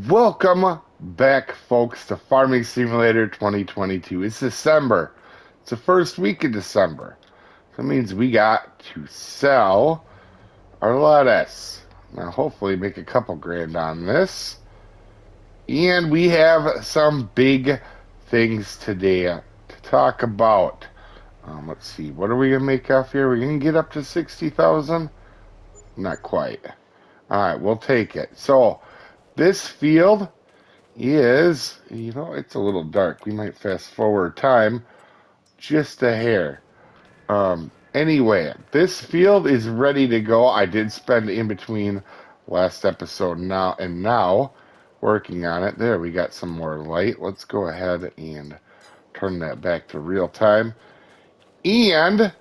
Welcome back, folks, to Farming Simulator 2022. It's December. It's the first week of December. That means we got to sell our lettuce. Now, hopefully, make a couple grand on this. And we have some big things today to talk about. Let's see, what are we going to make off here? We're going to get up to 60,000? Not quite. All right, we'll take it. So, this field is, it's a little dark. We might fast forward time just a hair. Anyway, this field is ready to go. I did spend in between last episode now working on it. There, we got some more light. Let's go ahead and turn that back to real time. And,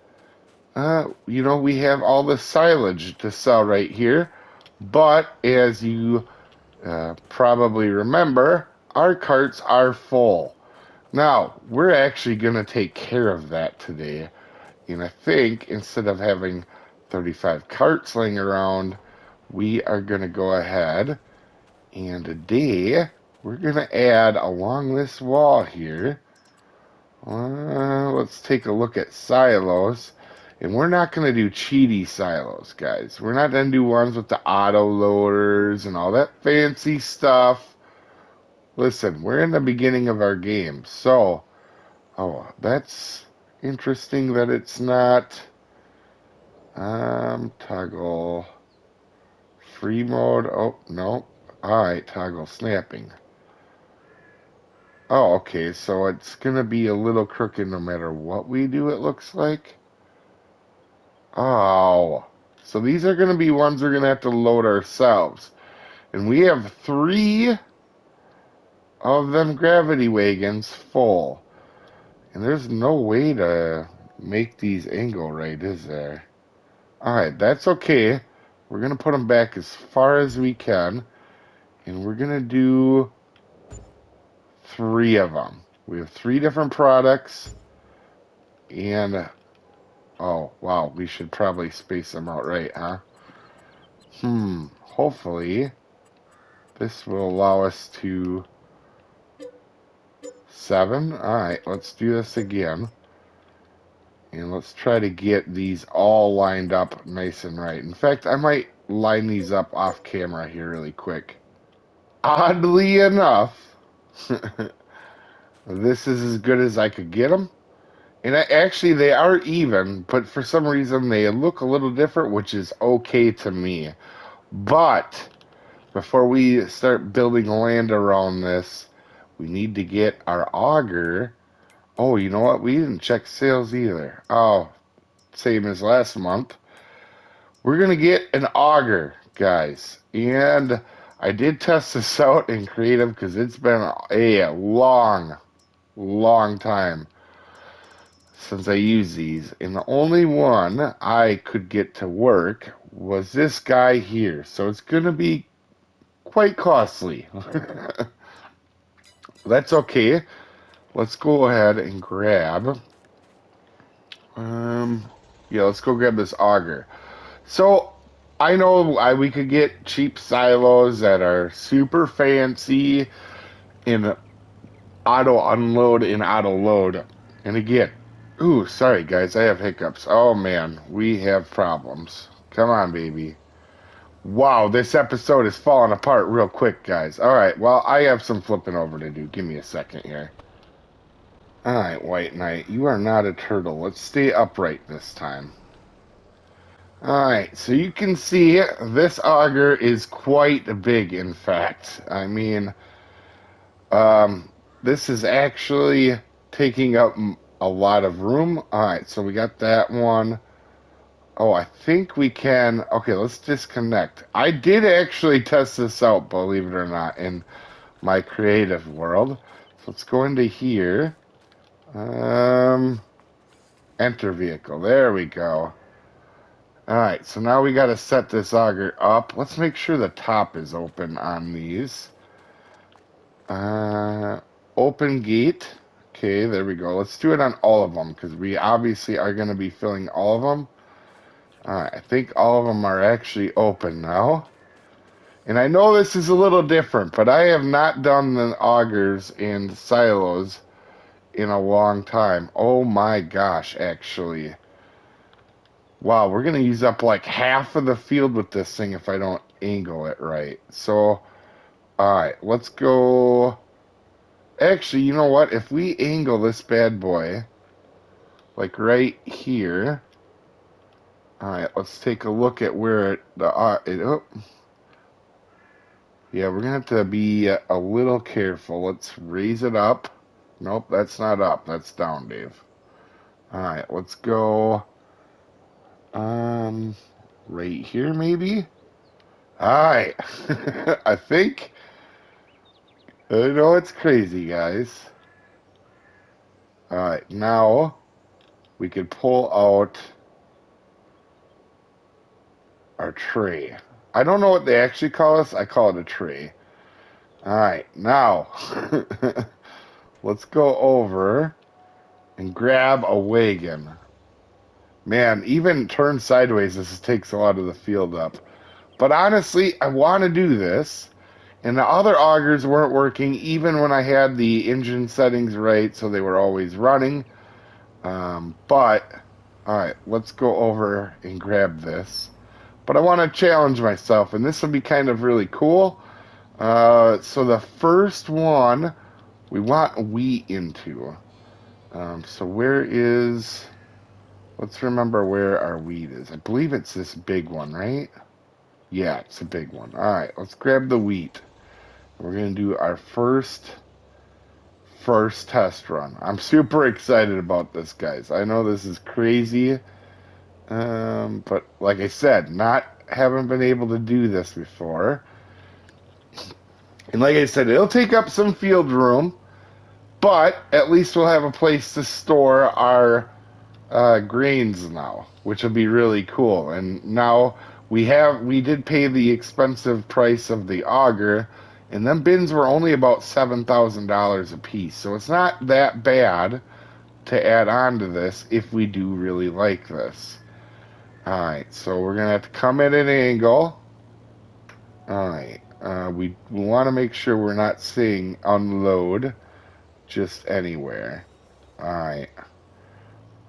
we have all the silage to sell right here. But as you probably remember, our carts are full. Now, we're actually going to take care of that today. And I think instead of having 35 carts laying around, we are going to go ahead and today we're going to add along this wall here. Let's take a look at silos. And we're not going to do cheaty silos, guys. We're not going to do ones with the auto loaders and all that fancy stuff. Listen, we're in the beginning of our game, so... Oh, that's interesting that it's not... Toggle... Free mode... Oh, no. Alright, toggle snapping. Oh, okay, so it's gonna be a little crooked no matter what we do, it looks like. Oh, so these are going to be ones we're going to have to load ourselves. And we have 3 of them gravity wagons full. And there's no way to make these angle right, is there? Alright, that's okay. We're going to put them back as far as we can. And we're going to do 3 of them. We have 3 different products. And... Oh, wow, we should probably space them out right, huh? Hopefully, this will allow us to... 7? Alright, let's do this again. And let's try to get these all lined up nice and right. In fact, I might line these up off camera here really quick. Oddly enough, this is as good as I could get them. And actually, they are even, but for some reason, they look a little different, which is okay to me. But, before we start building land around this, we need to get our auger. Oh, you know what? We didn't check sales either. Oh, same as last month. We're going to get an auger, guys. And I did test this out in creative because it's been a long time since I used these, and the only one I could get to work was this guy here, so it's gonna be quite costly. That's okay. Let's go ahead and grab let's go grab this auger. So I know we could get cheap silos that are super fancy in auto unload and auto load. And again, ooh, sorry guys, I have hiccups. Oh man, we have problems. Come on, baby. Wow, this episode is falling apart real quick, guys. Alright, well, I have some flipping over to do. Give me a second here. Alright, White Knight, you are not a turtle. Let's stay upright this time. Alright, so you can see this auger is quite big, in fact. I mean, this is actually taking up a lot of room. Alright, so we got that one. Oh, I think we can... Okay, let's disconnect. I did actually test this out, believe it or not, in my creative world. So let's go into here. Enter vehicle. There we go. Alright, so now we got to set this auger up. Let's make sure the top is open on these. Open gate. Okay, there we go. Let's do it on all of them, because we obviously are going to be filling all of them. Alright, I think all of them are actually open now. And I know this is a little different, but I have not done the augers and silos in a long time. Oh my gosh, actually. Wow, we're gonna use up like half of the field with this thing if I don't angle it right. So, alright, let's go. Actually, you know what? If we angle this bad boy, like right here. Alright, let's take a look at where oh, yeah, we're gonna have to be a little careful. Let's raise it up. Nope, that's not up. That's down, Dave. Alright, let's go um right here maybe. Alright. I think I know it's crazy, guys. Alright, now we could pull out our tray. I don't know what they actually call us. I call it a tray. Alright, now let's go over and grab a wagon. Man, even turn sideways, this takes a lot of the field up. But honestly, I want to do this. And the other augers weren't working even when I had the engine settings right, so they were always running. But, alright, let's go over and grab this. But I want to challenge myself, and this will be kind of really cool. So the first one we want wheat into. So where is... Let's remember where our wheat is. I believe it's this big one, right? Yeah, it's a big one. Alright, let's grab the wheat. We're going to do our first test run. I'm super excited about this, guys. I know this is crazy. But like I said, haven't been able to do this before. And like I said, it'll take up some field room, but at least we'll have a place to store our grains now, which will be really cool. And now we did pay the expensive price of the auger, and them bins were only about $7,000 a piece. So it's not that bad to add on to this if we do really like this. All right, so we're gonna have to come at an angle. All right, we want to make sure we're not seeing unload just anywhere. All right.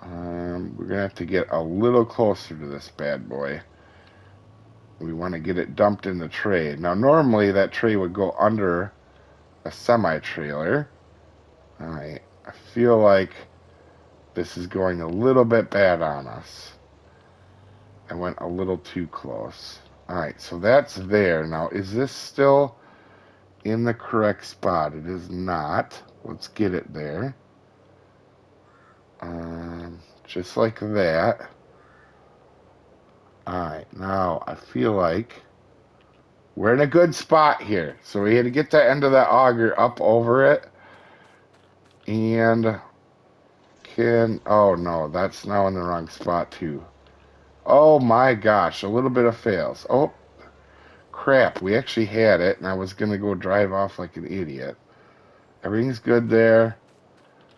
We're gonna have to get a little closer to this bad boy. We want to get it dumped in the tray. Now, normally that tray would go under a semi-trailer. All right, I feel like this is going a little bit bad on us. I went a little too close. All right, so that's there. Now, is this still in the correct spot? It is not. Let's get it there. Just like that. Alright, now I feel like we're in a good spot here. So we had to get the end of that auger up over it. And oh no, that's now in the wrong spot too. Oh my gosh, a little bit of fails. Oh, crap, we actually had it and I was going to go drive off like an idiot. Everything's good there.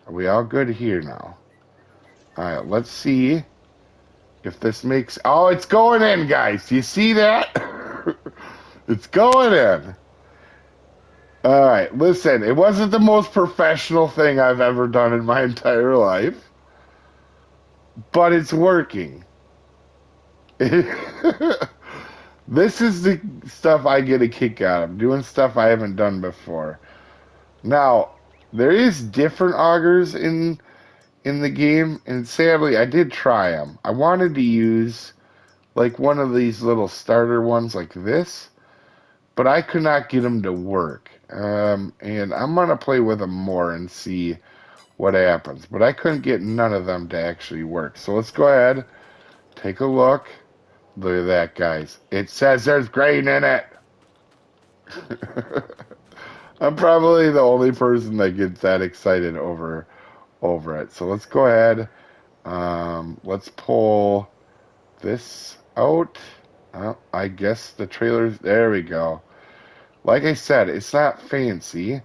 Are we all good here now? Alright, let's see if this makes... Oh, it's going in, guys. Do you see that? It's going in. All right, listen, it wasn't the most professional thing I've ever done in my entire life, but it's working. This is the stuff I get a kick out of, doing stuff I haven't done before. Now, there is different augers in the game, and sadly, I did try them. I wanted to use like one of these little starter ones like this, but I could not get them to work. And I'm gonna play with them more and see what happens. But I couldn't get none of them to actually work. So let's go ahead, take a look. Look at that, guys. It says there's grain in it. I'm probably the only person that gets that excited over it. So let's go ahead. Let's pull this out. I guess the trailer's there. We go. Like I said, it's not fancy.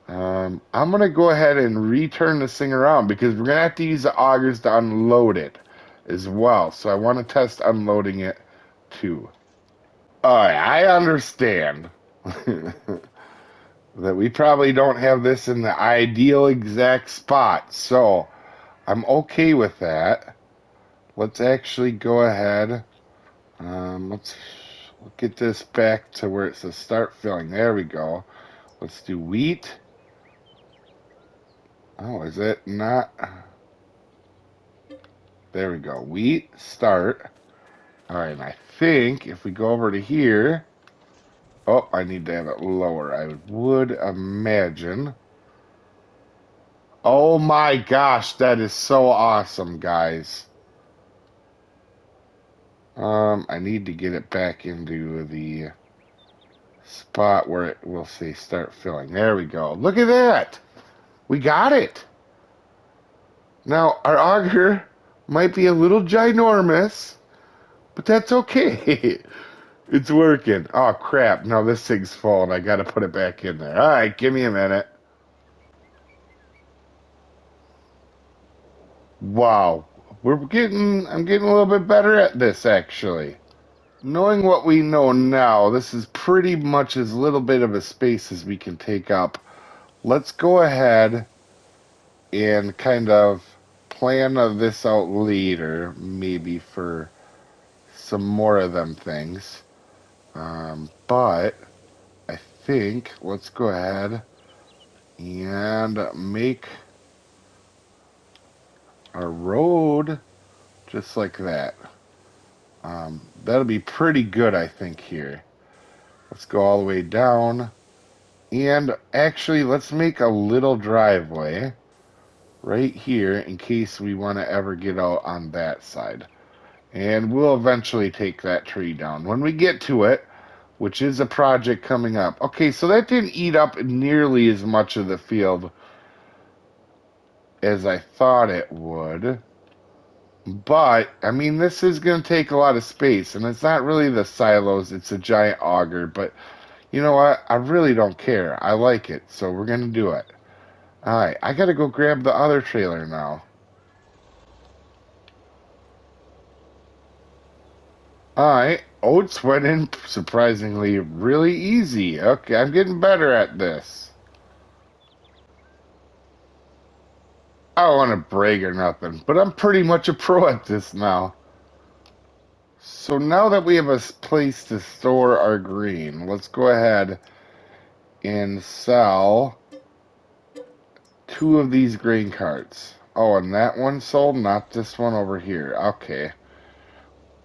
I'm going to go ahead and return this thing around because we're going to have to use the augers to unload it as well. So I want to test unloading it too. Alright, I I understand that we probably don't have this in the ideal exact spot, so I'm okay with that. Let's actually go ahead. Let's get this back to where it says start filling. There we go. Let's do wheat. Oh, is it not? There we go. Wheat, start. All right, and I think if we go over to here, oh, I need to have it lower. I would imagine. Oh my gosh, that is so awesome, guys. I need to get it back into the spot where it will say start filling. There we go. Look at that. We got it. Now, our auger might be a little ginormous, but that's okay. It's working. Oh, crap. No, this thing's full, and I got to put it back in there. All right, give me a minute. Wow. I'm getting a little bit better at this, actually. Knowing what we know now, this is pretty much as little bit of a space as we can take up. Let's go ahead and kind of plan this out later, maybe for some more of them things. But I think let's go ahead and make our road just like that. That'll be pretty good, I think, here. Let's go all the way down. And actually, let's make a little driveway right here in case we want to ever get out on that side. And we'll eventually take that tree down when we get to it, which is a project coming up. Okay, so that didn't eat up nearly as much of the field as I thought it would. But, I mean, this is going to take a lot of space, and it's not really the silos, it's a giant auger. But you know what? I really don't care. I like it, so we're going to do it. All right, I got to go grab the other trailer now. All right, oats went in surprisingly really easy. Okay, I'm getting better at this. I don't want to brag or nothing, but I'm pretty much a pro at this now. So now that we have a place to store our green, let's go ahead and sell 2 of these grain carts. Oh, and that one sold, not this one over here. Okay.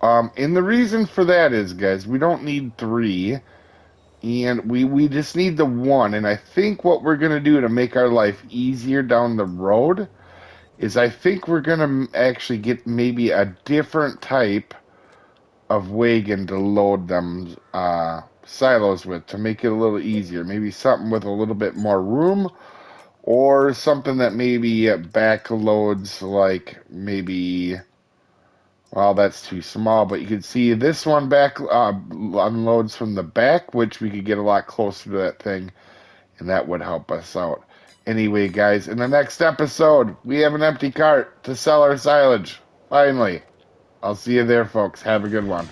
And the reason for that is, guys, we don't need 3, and we just need the 1. And I think what we're gonna do to make our life easier down the road is I think we're gonna actually get maybe a different type of wagon to load them silos with to make it a little easier. Maybe something with a little bit more room, or something that maybe back loads, like maybe, well, that's too small, but you can see this one back unloads from the back, which we could get a lot closer to that thing, and that would help us out. Anyway, guys, in the next episode, we have an empty cart to sell our silage. Finally. I'll see you there, folks. Have a good one.